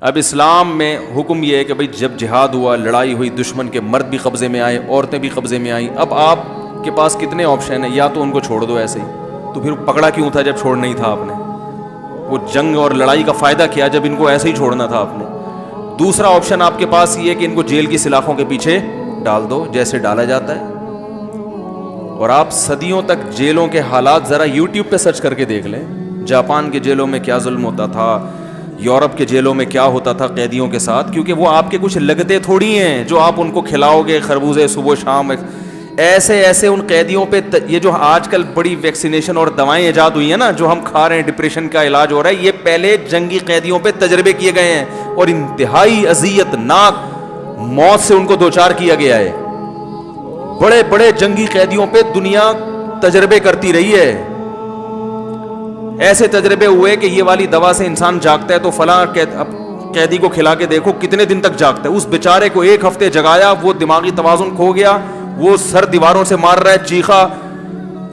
اب اسلام میں حکم یہ ہے کہ بھائی جب جہاد ہوا, لڑائی ہوئی, دشمن کے مرد بھی قبضے میں آئے, عورتیں بھی قبضے میں آئیں, اب آپ کے پاس کتنے آپشن ہیں, یا تو ان کو چھوڑ دو ایسے ہی, تو پھر پکڑا کیوں تھا جب چھوڑ نہیں تھا آپ نے, وہ جنگ اور لڑائی کا فائدہ کیا جب ان کو ایسے ہی چھوڑنا تھا آپ نے. دوسرا آپشن آپ کے پاس یہ ہے کہ ان کو جیل کی سلاخوں کے پیچھے ڈال دو جیسے ڈالا جاتا ہے. اور آپ صدیوں تک جیلوں کے حالات ذرا یوٹیوب پہ سرچ کر کے دیکھ لیں, جاپان کے جیلوں میں کیا ظلم ہوتا تھا, یورپ کے جیلوں میں کیا ہوتا تھا قیدیوں کے ساتھ, کیونکہ وہ آپ کے کچھ لگتے تھوڑی ہیں جو آپ ان کو کھلاؤ گے خربوزے صبح شام. ایسے ایسے ان قیدیوں پہ, یہ جو آج کل بڑی ویکسینیشن اور دوائیں ایجاد ہوئی ہیں نا, جو ہم کھا رہے ہیں, ڈپریشن کا علاج ہو رہا ہے, یہ پہلے جنگی قیدیوں پہ تجربے کیے گئے ہیں اور انتہائی اذیت ناک موت سے ان کو دوچار کیا گیا ہے. بڑے بڑے جنگی قیدیوں پہ دنیا تجربے کرتی رہی ہے. ایسے تجربے ہوئے کہ یہ والی دوا سے انسان جاگتا ہے تو فلاں قیدی کو کھلا کے دیکھو کتنے دن تک جاگتا ہے. اس بیچارے کو 1 ہفتے جگایا, وہ دماغی توازن کھو گیا, وہ سر دیواروں سے مار رہا ہے, چیخا,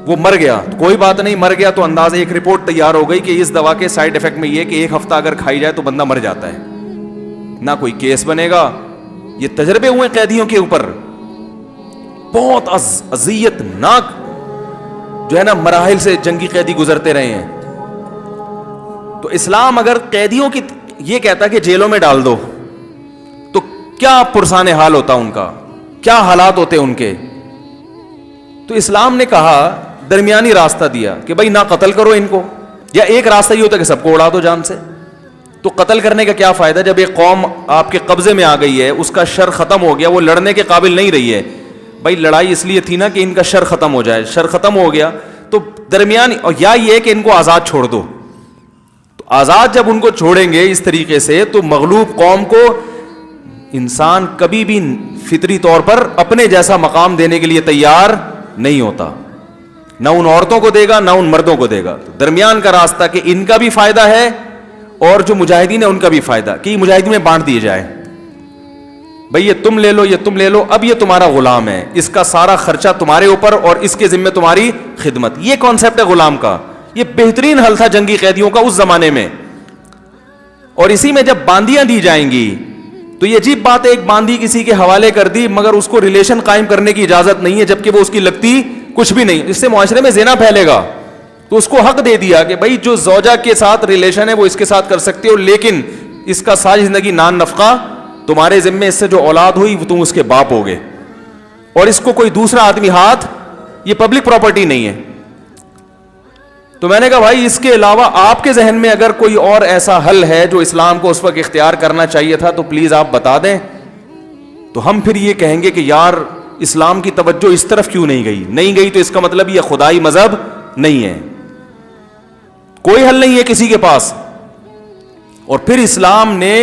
وہ مر گیا. کوئی بات نہیں, مر گیا تو اندازے ایک رپورٹ تیار ہو گئی کہ اس دوا کے سائیڈ افیکٹ میں یہ کہ 1 ہفتہ اگر کھائی جائے تو بندہ مر جاتا ہے. نہ کوئی کیس بنے گا. یہ تجربے ہوئے قیدیوں کے اوپر, بہت اذیت ناک جو ہے نا مراحل سے جنگی قیدی گزرتے رہے ہیں. تو اسلام اگر قیدیوں کی یہ کہتا کہ جیلوں میں ڈال دو تو کیا پرسان حال ہوتا ان کا, کیا حالات ہوتے ان کے. تو اسلام نے کہا, درمیانی راستہ دیا کہ بھائی نہ قتل کرو ان کو, یا ایک راستہ یہ ہوتا کہ سب کو اڑا دو جان سے. تو قتل کرنے کا کیا فائدہ جب ایک قوم آپ کے قبضے میں آ گئی ہے, اس کا شر ختم ہو گیا, وہ لڑنے کے قابل نہیں رہی ہے. بھائی لڑائی اس لیے تھی نا کہ ان کا شر ختم ہو جائے, شر ختم ہو گیا تو درمیانی, اور یا یہ کہ ان کو آزاد چھوڑ دو. تو آزاد جب ان کو چھوڑیں گے اس طریقے سے تو مغلوب قوم کو انسان کبھی بھی فطری طور پر اپنے جیسا مقام دینے کے لیے تیار نہیں ہوتا, نہ ان عورتوں کو دے گا نہ ان مردوں کو دے گا. درمیان کا راستہ کہ ان کا بھی فائدہ ہے اور جو مجاہدین ہیں ان کا بھی فائدہ, کہ مجاہدین میں بانٹ دیے جائے. بھئی یہ تم لے لو, یہ تم لے لو, اب یہ تمہارا غلام ہے, اس کا سارا خرچہ تمہارے اوپر اور اس کے ذمہ تمہاری خدمت. یہ کانسیپٹ ہے غلام کا. یہ بہترین حل تھا جنگی قیدیوں کا اس زمانے میں. اور اسی میں جب باندیاں دی جائیں گی تو یہ عجیب بات ہے, ایک باندی کسی کے حوالے کر دی مگر اس کو ریلیشن قائم کرنے کی اجازت نہیں ہے, جبکہ وہ اس کی لگتی کچھ بھی نہیں. اس سے معاشرے میں زنا پھیلے گا. تو اس کو حق دے دیا کہ بھائی جو زوجہ کے ساتھ ریلیشن ہے وہ اس کے ساتھ کر سکتے ہو, لیکن اس کا ساری زندگی نان نفقہ تمہارے ذمے, اس سے جو اولاد ہوئی وہ تم اس کے باپ ہوگے, اور اس کو کوئی دوسرا آدمی ہاتھ, یہ پبلک پراپرٹی نہیں ہے. تو میں نے کہا بھائی اس کے علاوہ آپ کے ذہن میں اگر کوئی اور ایسا حل ہے جو اسلام کو اس وقت اختیار کرنا چاہیے تھا تو پلیز آپ بتا دیں. تو ہم پھر یہ کہیں گے کہ یار اسلام کی توجہ اس طرف کیوں نہیں گئی تو اس کا مطلب یہ خدائی مذہب نہیں ہے, کوئی حل نہیں ہے کسی کے پاس. اور پھر اسلام نے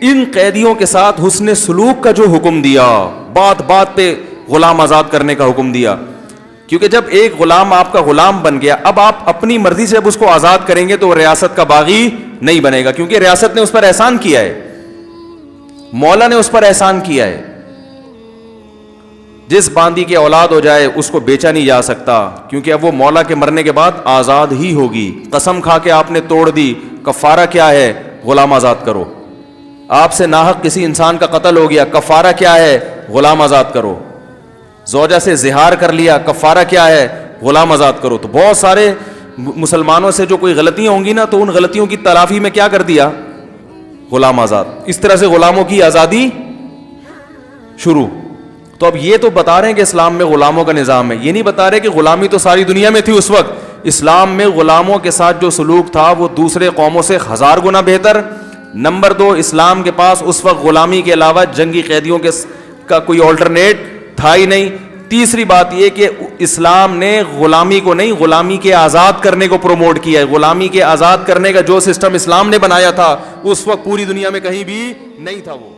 ان قیدیوں کے ساتھ حسن سلوک کا جو حکم دیا, بات بات پہ غلام آزاد کرنے کا حکم دیا, کیونکہ جب ایک غلام آپ کا غلام بن گیا, اب آپ اپنی مرضی سے جب اس کو آزاد کریں گے تو وہ ریاست کا باغی نہیں بنے گا, کیونکہ ریاست نے اس پر احسان کیا ہے, مولا نے اس پر احسان کیا ہے. جس باندی کی اولاد ہو جائے اس کو بیچا نہیں جا سکتا, کیونکہ اب وہ مولا کے مرنے کے بعد آزاد ہی ہوگی. قسم کھا کے آپ نے توڑ دی, کفارہ کیا ہے, غلام آزاد کرو. آپ سے ناحق کسی انسان کا قتل ہو گیا, کفارہ کیا ہے, غلام آزاد کرو. زوجہ سے زہار کر لیا, کفارہ کیا ہے, غلام آزاد کرو. تو بہت سارے مسلمانوں سے جو کوئی غلطیاں ہوں گی نا, تو ان غلطیوں کی تلافی میں کیا کر دیا, غلام آزاد. اس طرح سے غلاموں کی آزادی شروع. تو اب یہ تو بتا رہے ہیں کہ اسلام میں غلاموں کا نظام ہے, یہ نہیں بتا رہے کہ غلامی تو ساری دنیا میں تھی اس وقت. اسلام میں غلاموں کے ساتھ جو سلوک تھا وہ دوسرے قوموں سے 1000 گنا بہتر. نمبر 2, اسلام کے پاس اس وقت غلامی کے علاوہ جنگی قیدیوں کا کوئی آلٹرنیٹ تھا ہی نہیں. تیسری بات یہ کہ اسلام نے غلامی کو نہیں, غلامی کے آزاد کرنے کو پروموٹ کیا ہے. غلامی کے آزاد کرنے کا جو سسٹم اسلام نے بنایا تھا اس وقت پوری دنیا میں کہیں بھی نہیں تھا وہ.